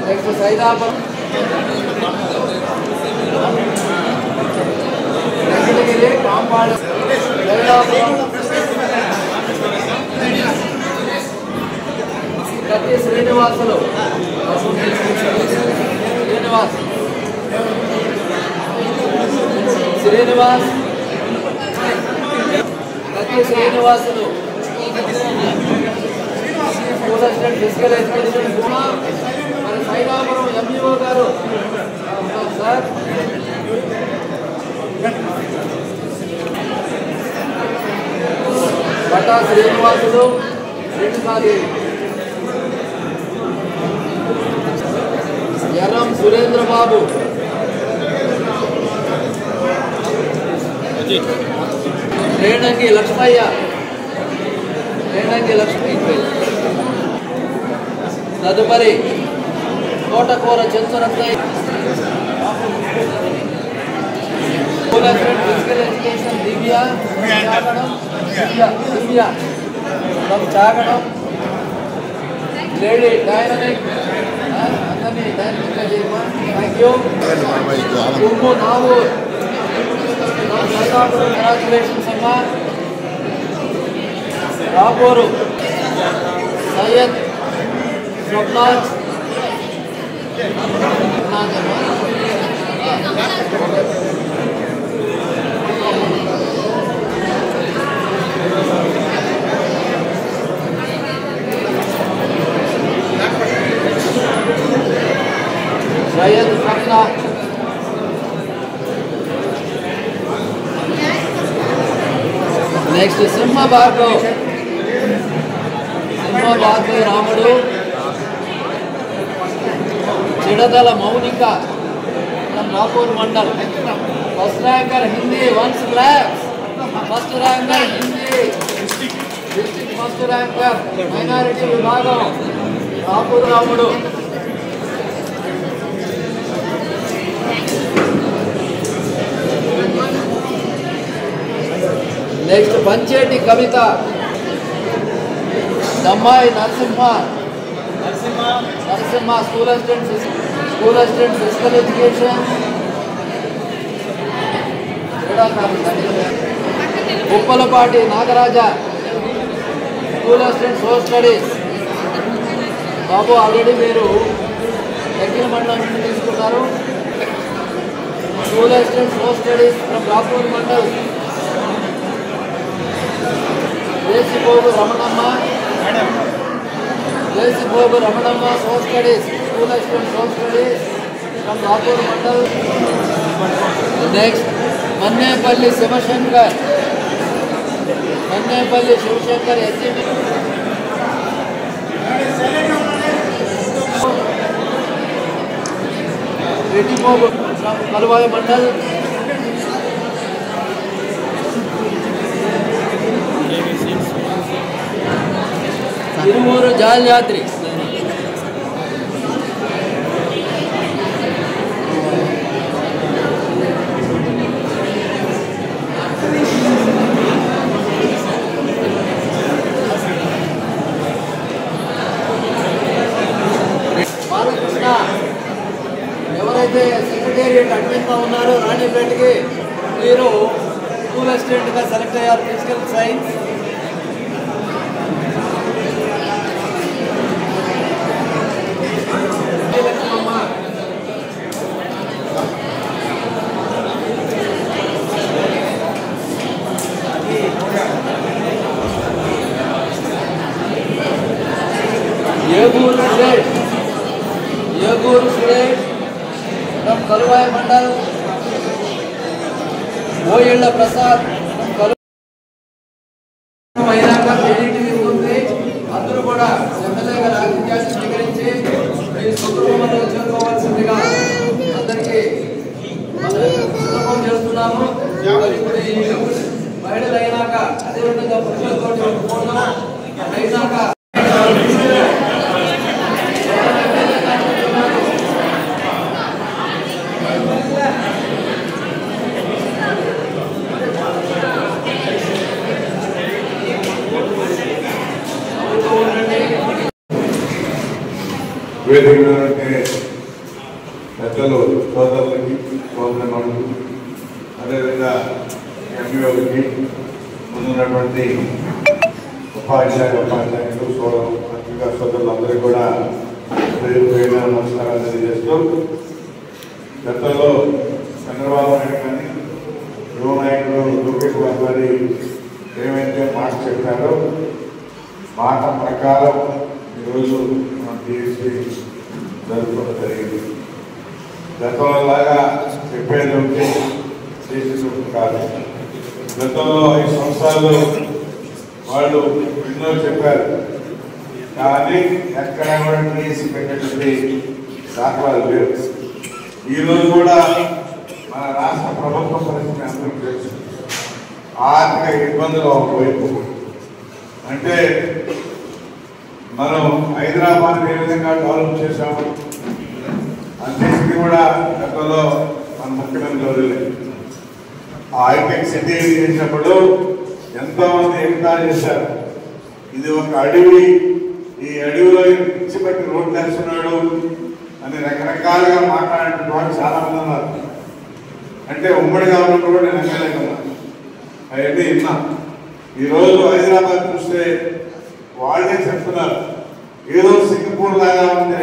Next Saidapuram, Venkatagiri, Kampadu, Katti Srinivasulu, Katti Srinivasulu, school assistant physical education. మరి సైదాపురం ఎంఈఓ గారు సార్. బట్టా శ్రీనివాసులు, శ్రీనివాదేవి, ఎర్రం సురేంద్రబాబు, రేణంగి లక్ష్మయ్య, రేణంగి లక్ష్మి. తదుపరి Thotakura Chenchurathaiah, physical education Divya Chagadam, lady dynamic అందరినీ డైనమిక్గా చేయమా. Thank you. Gummu Navur, congratulations అమ్మా. Rapuru Syed Swapnath, Syed Swapnath. Next Simha Bhargav, Simha Bhargav Ramudu. Chidadala Mounika from Rapur mandal, first ranker Hindi, once claps. First ranker Hindi district, first ranker minority విభాగం Rapur Ramudu. Next Pancheti Kavitha, Dammayi Narasimha, school assistant physical education. Uppalapati Nagaraja, school assistant social studies. బాబు already మీరు దగ్గర మండలం నుండి తీసుకున్నారు. School assistant social studies from Rapur mandal. Desipogu Ramanamma, Desipogu Ramanamma social studies, school assistant social studies from Rapur mandal. Next Mannepalli Shivashankar, Mannepalli Shivashankar SC. Reddipogu from Kaluvai mandal. Tirumuru Jalyadri, Balakrishna. ఎవరైతే secretariat అడ్మిన్గా ఉన్నారో రాణిపేటకి, మీరు స్కూల్ అసిస్టెంట్గా సెలెక్ట్ అయ్యారు, physical science. Eguru Suresh from Kaluvai mandal. Oyilla Prasad అయినాక ఎడిటింగ్ ఉంది. అందరూ కూడా ఎమ్మెల్యేగా రాజకీయాన్ని స్వీకరించి మీ సుబ్రహ్మణ్యంలో చేరుకోవాల్సిందిగా అందరికీ సులభం చేస్తున్నాము. ఇప్పుడు ఈ మహిళలు అయినాక అదేవిధంగా పురుషులతో అయినాక వేదికలోనే పెద్దలు సోదరులకి, సోదరులకు, అదేవిధంగా ఎంపీఓలకి, ముందున్నటువంటి ఉపాధ్యాయులు, సోదరులు, పత్రికా సోదరులందరికీ కూడా పేరు నమస్కారాలు తెలియజేస్తూ, గతంలో చంద్రబాబు నాయుడు కానీ యువ నాయకులు లోకేష్ బాబు గారి ఏమైతే మాట చెప్పారో మాట ప్రకారం ఈరోజు మనం డిఎస్సి జరుపుకోవడం జరిగింది. గతంలో లాగా చెప్పేది ఉంటే చేసేది కాదు. గతంలో 5 సంవత్సరాలు వాళ్ళు ఎన్నో చెప్పారు, కానీ ఎక్కడ కూడా డిఎస్సి పెట్టేటువంటి దాఖలాలు లేవు. ఈరోజు కూడా మన రాష్ట్ర ప్రభుత్వం పరిస్థితి అందరికీ తెలుసు. ఆర్థిక ఇబ్బందులు ఒకవైపు. అంటే మనం హైదరాబాద్ ఏ విధంగా డెవలప్ చేశాము అన్నింటినీ కూడా గతంలో మన ముఖ్యమంత్రి వదిలేదు. ఆ హైటెక్ సిటీ చేసినప్పుడు ఎంతోమంది ఎగతాళి చేశారు. ఇది ఒక అడవి, ఈ అడవిలో పిచ్చిపెట్టి రోడ్లు వేస్తున్నాడు అని రకరకాలుగా మాట్లాడిన వాళ్ళు చాలా మంది ఉన్నారు. అంటే ఉమ్మడిగా ఉన్నప్పుడు కూడా నేను ఎమ్మెల్యేగా అవన్నీ విన్నా. ఈరోజు హైదరాబాద్ చూస్తే వాళ్ళే చెప్తున్నారు ఏదో సింగపూర్ లాగా ఉంది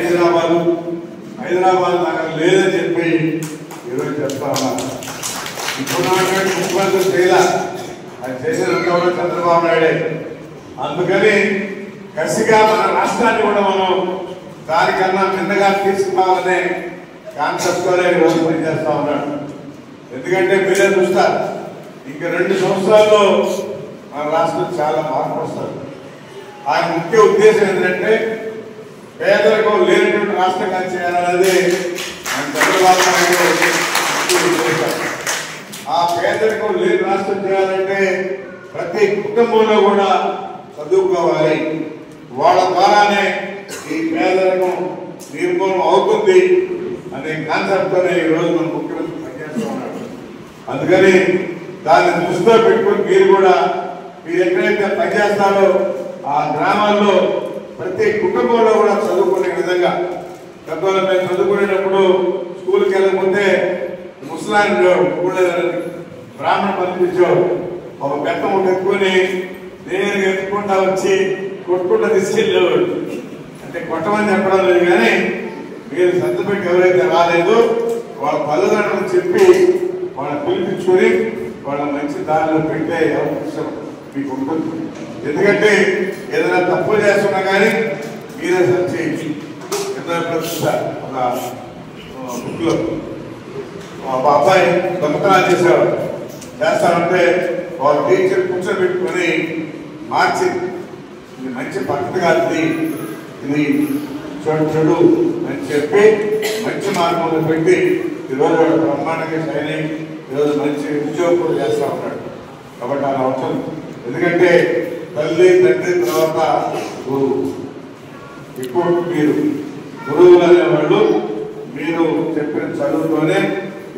హైదరాబాద్ లాగా లేదని చెప్పి ఈరోజు చెప్తా ఉన్నారు. ఇప్పుడున్నటువంటి ముఖ్యమంత్రి చేయాల అది చేసినంత కూడా చంద్రబాబు నాయుడే. అందుకని కసిగా మన రాష్ట్రాన్ని కూడా మనం దానికన్నా నిన్నగా తీసుకురావాలనే కాన్సెప్ట్తోనే ఈరోజు పనిచేస్తా ఉన్నాడు. ఎందుకంటే మీరే చూస్తారు ఇంకా 2 సంవత్సరాల్లో మన రాష్ట్రం చాలా మార్పు వస్తుంది. ఆయన ముఖ్య ఉద్దేశం ఏంటంటే పేదరికం లేనటువంటి రాష్ట్రంగా చేయాలనేది ఆయన చంద్రబాబు నాయుడు ఉద్దేశం. ఆ పేదరికం లేని రాష్ట్రం చేయాలంటే ప్రతి కుటుంబంలో కూడా చదువుకోవాలి, వాళ్ళ ద్వారానే ఈ పేదరికం నిర్మూలన అవుతుంది అనే కాన్సెప్ట్తోనే ఈరోజు మన ముఖ్యమంత్రి పనిచేస్తూ ఉన్నాడు. అందుకని దాన్ని దృష్టిలో పెట్టుకుని మీరు ఎక్కడైతే పనిచేస్తారో ఆ గ్రామాల్లో ప్రతి కుటుంబంలో కూడా చదువుకునే విధంగా. గతంలో మేము చదువుకునేటప్పుడు స్కూల్కి వెళ్ళకపోతే ముసలాయన బ్రాహ్మణ పంపించాడు. ఒక బెత్తం ఒకటి ఎత్తుకొని నేను ఎత్తుకుంటా వచ్చి కొట్టుకుంటా తీసుకెళ్ళేవాడు. అంటే కొట్టమని చెప్పడం లేదు, కానీ మీరు సర్దుపెట్టి ఎవరైతే రాలేదు వాళ్ళ తల్లిదండ్రులు చెప్పి వాళ్ళని పిలిపించుకొని వాళ్ళ మంచి దారిలో పెట్టే అవకాశం మీకు ఉంటుంది. ఎందుకంటే ఏదైనా తప్పులు చేస్తున్నా కానీ మీరే సరి చేయించి ప్రశ్నిస్తారు. ఒక బుక్లో ఒక అబ్బాయి దొంగతనాలు చేస్తామంటే వాళ్ళ టీచర్ కూర్చోబెట్టుకొని మార్చి ఇది మంచి పద్ధతి కాదు, ఇది చెడు అని చెప్పి మంచి మార్గంలో పెట్టి ఈరోజు వాడు బ్రహ్మాండంగా షైన్ అయ్యి ఈరోజు మంచి ఉద్యోగం కూడా చేస్తూ ఉన్నాడు. కాబట్టి అలా అవుతుంది. ఎందుకంటే తల్లి తండ్రి తర్వాత గురువు. ఇప్పుడు మీరు గురువులు అనేవాళ్ళు మీరు చెప్పిన చదువుతోనే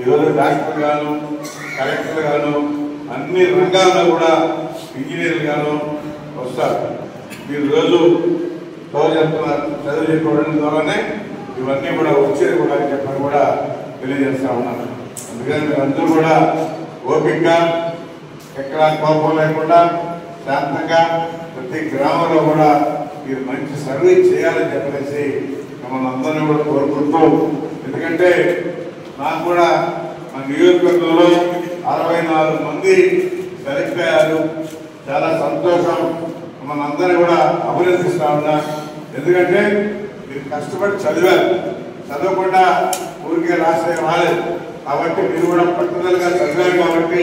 ఈరోజు డాక్టర్ గాను కలెక్టర్ గాను అన్ని రంగాల్లో కూడా ఇంజనీర్లు గాను వస్తారు. మీరు రోజు చెప్తున్నారు చదువు చెప్పడం ద్వారానే ఇవన్నీ కూడా వచ్చేది కూడా చెప్పని కూడా తెలియజేస్తా ఉన్నాను. అందుకని మీరందరూ కూడా ఓపికగా ఎక్కడ కోపం లేకుండా శాంతంగా ప్రతి గ్రామంలో కూడా మీరు మంచి సర్వీస్ చేయాలని చెప్పేసి మమ్మల్ని అందరినీ కూడా కోరుకుంటూ, ఎందుకంటే నాకు కూడా మా నియోజకవర్గంలో 64 మంది సెలెక్ట్ అయ్యారు. చాలా సంతోషం. మమ్మల్ని అందరినీ కూడా అభినందిస్తా ఉన్నా. ఎందుకంటే మీరు కష్టపడి చదివారు, చదవకుండా ఊరికే రాలేదు కాబట్టి మీరు కూడా పట్టుదలగా చదివారు కాబట్టి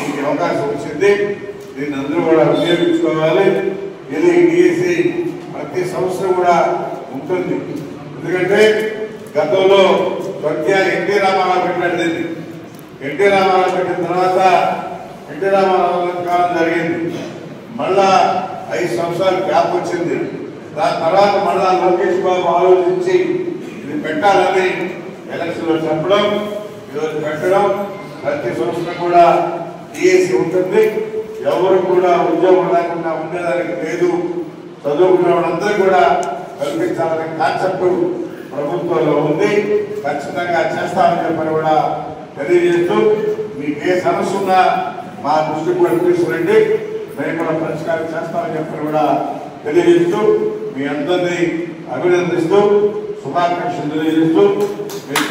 మీకు అవకాశం వచ్చింది. దీన్ని అందరూ కూడా వినియోగించుకోవాలి. ఇది డిఎస్సి ప్రతి సంవత్సరం కూడా ఉంటుంది. ఎందుకంటే గతంలో స్వర్గీయ ఎన్టీ రామారావు పెట్టినది. ఎన్టీ రామారావు పెట్టిన తర్వాత ఎన్టీ రామారావు కాలం జరిగింది. మళ్ళా 5 సంవత్సరాలు గ్యాప్ వచ్చింది. దాని తర్వాత మళ్ళా లోకేష్ బాబు ఆలోచించి ఇది పెట్టాలని ఎలక్షన్లో చెప్పడం, ఈరోజు పెట్టడం. ప్రతి సంవత్సరం కూడా డిఎస్సి ఉంటుంది. ఎవరు కూడా ఉద్యోగం లేకుండా ఉండేదానికి లేదు. చదువుకున్న వాళ్ళందరూ కూడా కల్పించాలనే కాన్సెప్ట్ ప్రభుత్వంలో ఉంది. ఖచ్చితంగా చేస్తామని చెప్పని కూడా తెలియజేస్తూ, మీకు ఏ సమస్య ఉన్నా మా దృష్టికి కూడా తీసుకురండి, మేము కూడా పరిష్కారం చేస్తామని చెప్పని కూడా తెలియజేస్తూ, మీ అందరినీ అభినందిస్తూ శుభాకాంక్షలు తెలియజేస్తూ మీరు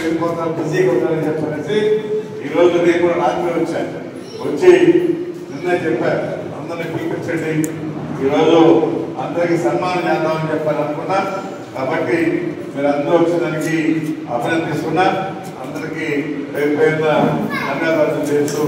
వెళ్ళిపోతారు, బిజీగా ఉంటారని చెప్పనేసి ఈరోజు నేను కూడా రాత్రి వచ్చి నిన్నే చెప్పారు అందరినీ పిలిపించండి, ఈరోజు అందరికీ సన్మానం చేద్దామని చెప్పారు అనుకున్నా. కాబట్టి మీరు అందరూ వచ్చేదానికి అభినందిస్తున్నా. అందరికీ పేరు పేరున ధన్యవాదాలు చేస్తూ